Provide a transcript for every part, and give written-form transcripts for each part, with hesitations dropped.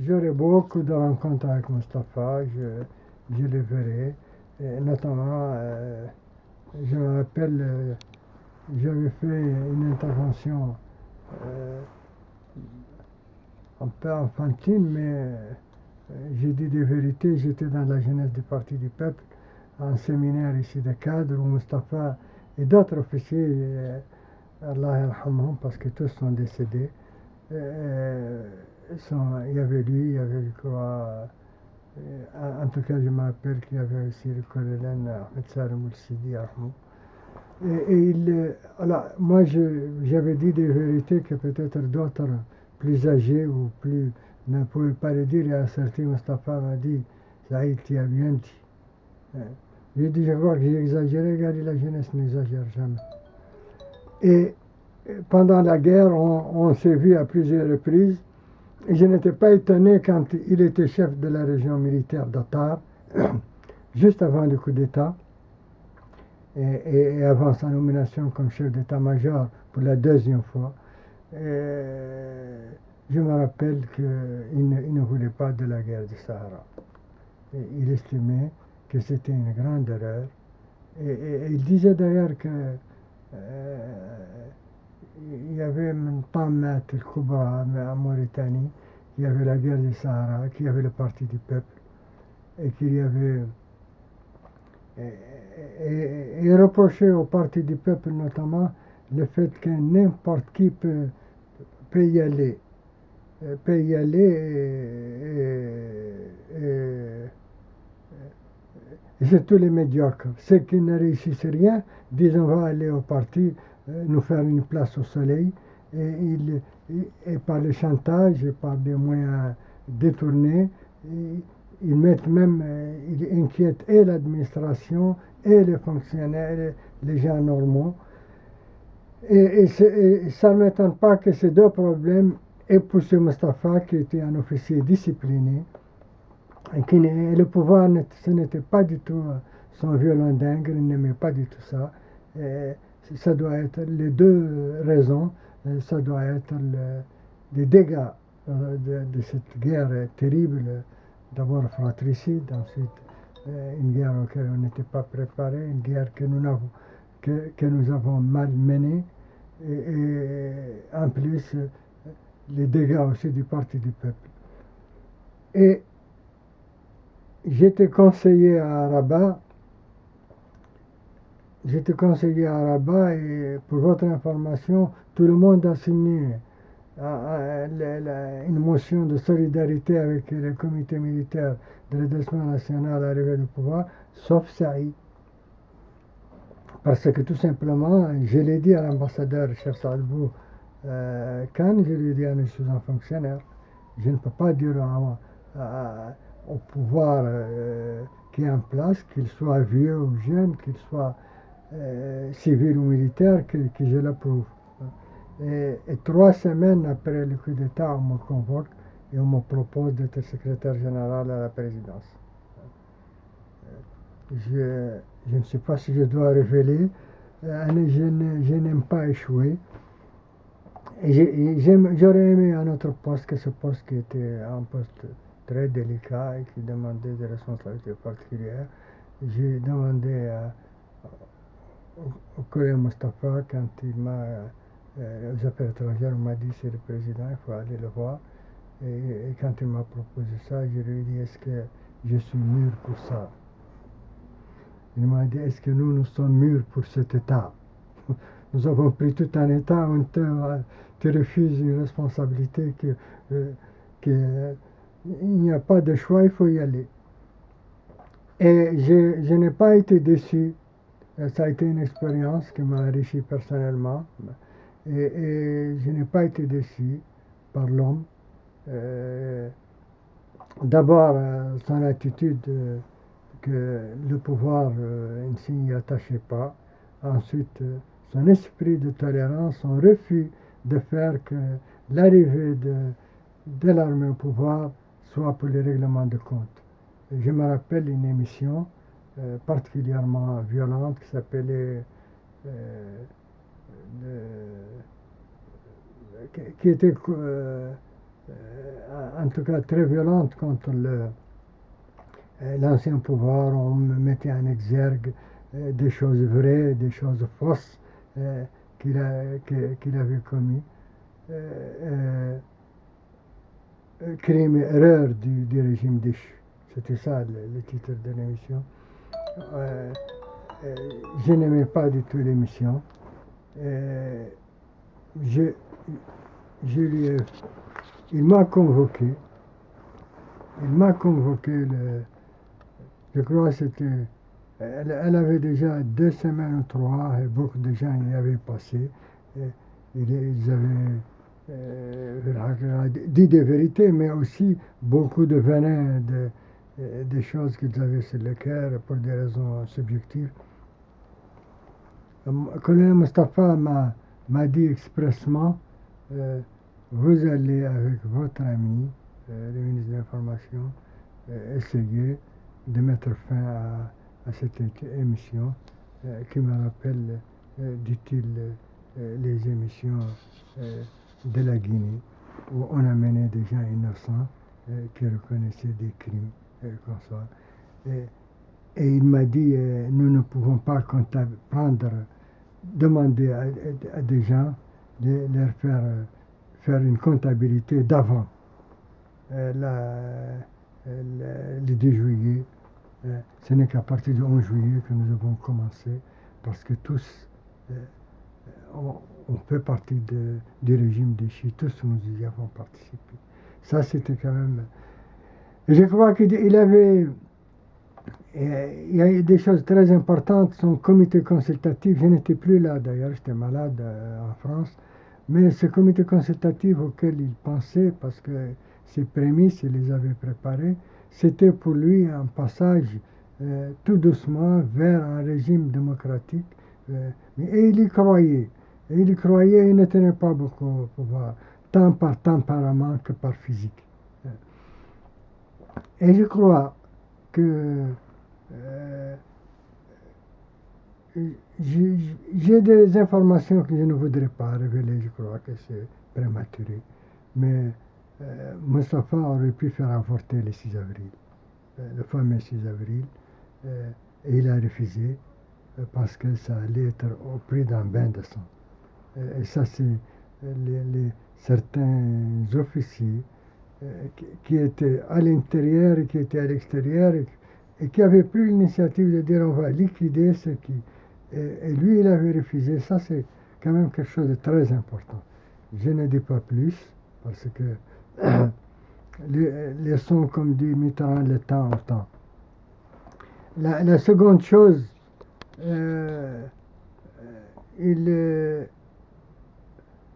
J'aurai beaucoup de rencontres avec Mustapha, je le verrai. Et notamment, je me rappelle, j'avais fait une intervention euh, un peu enfantine, mais j'ai dit des vérités. J'étais dans la jeunesse du Parti du Peuple, un séminaire ici de cadres où Mustapha et d'autres officiers, Allah yarhamhum, parce que tous sont décédés, il y avait lui, il y avait, je crois, en tout cas, je me rappelle qu'il y avait aussi le colonel Ahmed Salim Oulsidi, alors, moi, j'avais dit des vérités que peut-être d'autres, plus âgés ou plus, ne pouvaient pas le dire. Et un certain Mustapha m'a dit, Saïd, tu as bien dit. J'ai dit, je crois que j'ai exagéré. Regardez, la jeunesse n'exagère jamais. Et pendant la guerre, on s'est vu à plusieurs reprises. Et je n'étais pas étonné quand il était chef de la région militaire d'Attar, juste avant le coup d'État. Et avant sa nomination comme chef d'état-major pour la deuxième fois. Je me rappelle qu'il ne voulait pas de la guerre du Sahara. Et il estimait que c'était une grande erreur. Et il disait d'ailleurs que il y avait un Tamat el-Kubra en Mauritanie, il y avait la guerre du Sahara, qu'il y avait le Parti du Peuple, et qu'il y avait et reprocher au Parti du Peuple notamment le fait que n'importe qui peut y aller. Peut y aller et c'est tous les médiocres. Ceux qui ne réussissent rien disent on va aller au parti, nous faire une place au soleil. Et par le chantage et par des moyens détournés, ils mettent même, ils inquiètent et l'administration et les fonctionnaires, les gens normaux. Et ça ne m'étonne pas que ces deux problèmes aient poussé Mustapha, qui était un officier discipliné, et le pouvoir, ce n'était pas du tout son violon dingue, il n'aimait pas du tout ça. Et ça doit être les deux raisons, ça doit être les dégâts de cette guerre terrible, d'abord fratricide, ensuite une guerre auquel on n'était pas préparé, une guerre que nous avons mal menée, et en plus les dégâts aussi du Parti du Peuple. Et j'étais conseiller à Rabat. Et pour votre information, tout le monde a signé une motion de solidarité avec le comité militaire de redressement national arrivé au pouvoir, sauf Saïd. Parce que tout simplement, je l'ai dit à l'ambassadeur chef Salbou Khan, je lui ai dit, je suis un fonctionnaire. Je ne peux pas dire au pouvoir qui est en place, qu'il soit vieux ou jeune, qu'il soit civil ou militaire, que je l'approuve. Et 3 semaines après le coup d'État, on me convoque et on me propose d'être secrétaire général à la présidence. Je ne sais pas si je dois révéler, je n'aime pas échouer. J'aurais aimé un autre poste que ce poste qui était un poste très délicat et qui demandait des responsabilités particulières. J'ai demandé au collègue Mustapha, quand il m'a, aux affaires étrangères, on m'a dit c'est le président, il faut aller le voir. Et quand il m'a proposé ça, je lui ai dit est-ce que je suis mûr pour ça? Il m'a dit est-ce que nous sommes mûrs pour cet État? Nous avons pris tout un État, on te refuse une responsabilité il n'y a pas de choix, il faut y aller. Et je n'ai pas été déçu. Ça a été une expérience qui m'a enrichi personnellement. Et je n'ai pas été déçu par l'homme. D'abord, son attitude que le pouvoir ne s'y attachait pas. Ensuite, son esprit de tolérance, son refus de faire que l'arrivée de l'armée au pouvoir soit pour les règlements de compte. Je me rappelle une émission particulièrement violente qui s'appelait qui était en tout cas très violente contre l'ancien pouvoir. On mettait en exergue des choses vraies, des choses fausses qu'il avait commis. Crime et erreur du régime déchu. C'était ça le titre de l'émission. Euh, je n'aimais pas du tout l'émission. Je, je lui il m'a convoqué. Je crois que c'était. Elle avait déjà 2 semaines ou 3 et beaucoup de gens y avaient passé. Et ils avaient dit des vérités, mais aussi beaucoup de venin, des choses qu'ils avaient sur le cœur pour des raisons subjectives. Colonel Mustafa m'a dit expressement vous allez avec votre ami, le ministre de l'Information, essayer de mettre fin à cette émission qui me rappelle, dit-il, les émissions de la Guinée où on amenait des gens innocents qui reconnaissaient des crimes comme ça. Et il m'a dit nous ne pouvons pas demander à des gens de leur faire une comptabilité d'avant le 2 juillet. Ce n'est qu'à partir du 11 juillet que nous avons commencé, parce que tous, on fait partie du régime déchu, tous nous y avons participé. Ça, c'était quand même... Je crois qu'il avait... Il y a des choses très importantes. Son comité consultatif, je n'étais plus là d'ailleurs, j'étais malade en France, mais ce comité consultatif auquel il pensait, parce que ses prémices, il les avait préparées, c'était pour lui un passage tout doucement vers un régime démocratique. Et il y croyait. Il ne tenait pas beaucoup au pouvoir, tant par tempérament que par physique. Et je crois que j'ai des informations que je ne voudrais pas révéler, je crois que c'est prématuré. Mais Mustafa aurait pu faire avorter le 6 avril, le fameux 6 avril, et il a refusé parce que ça allait être au prix d'un bain de sang. Et ça, c'est certains officiers qui étaient à l'intérieur et qui étaient à l'extérieur et qui avaient pris l'initiative de dire on va liquider ce qui... Et lui, il avait refusé. Ça, c'est quand même quelque chose de très important. Je ne dis pas plus, parce que laissons, comme dit Mitterrand, le temps au temps. La seconde chose,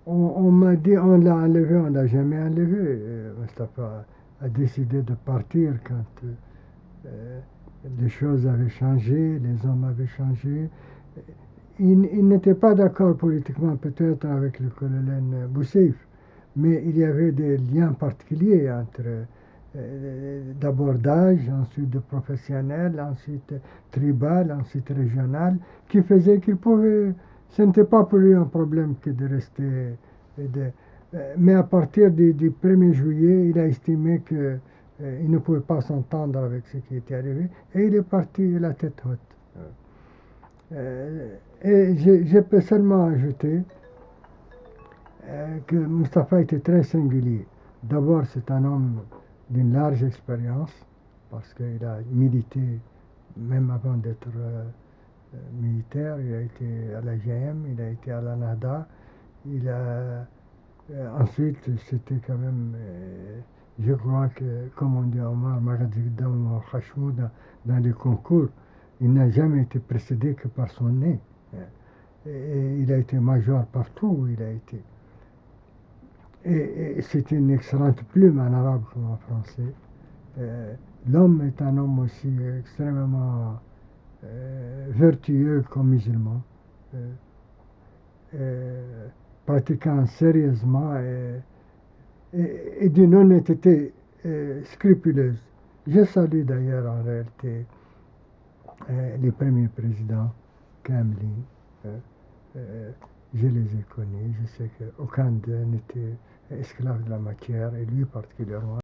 on m'a dit on l'a enlevé, on ne l'a jamais enlevé. Mustafa a décidé de partir quand les choses avaient changé, les hommes avaient changé. Il n'était pas d'accord politiquement peut-être avec le colonel Bousseif, mais il y avait des liens particuliers entre d'abord d'âge, ensuite de professionnel, ensuite tribal, ensuite régional, qui faisait qu'il pouvait... Ce n'était pas pour lui un problème que de rester... mais à partir du 1er juillet, il a estimé qu'il ne pouvait pas s'entendre avec ce qui était arrivé, et il est parti la tête haute. Et je peux seulement ajouter que Mustafa était très singulier. D'abord, c'est un homme d'une large expérience, parce qu'il a milité même avant d'être militaire. Il a été à la GM, il a été à la NADA. Ensuite, c'était quand même, je crois que, comme on dit en dans les concours, il n'a jamais été précédé que par son nez. Et il a été major partout où il a été. Et c'est une excellente plume en arabe comme en français. L'homme est un homme aussi extrêmement vertueux comme musulman, pratiquant sérieusement et d'une honnêteté scrupuleuse. Je salue d'ailleurs en réalité les premiers présidents, Kamlin. Je les ai connus, je sais qu'aucun d'eux n'était esclave de la matière, et lui particulièrement.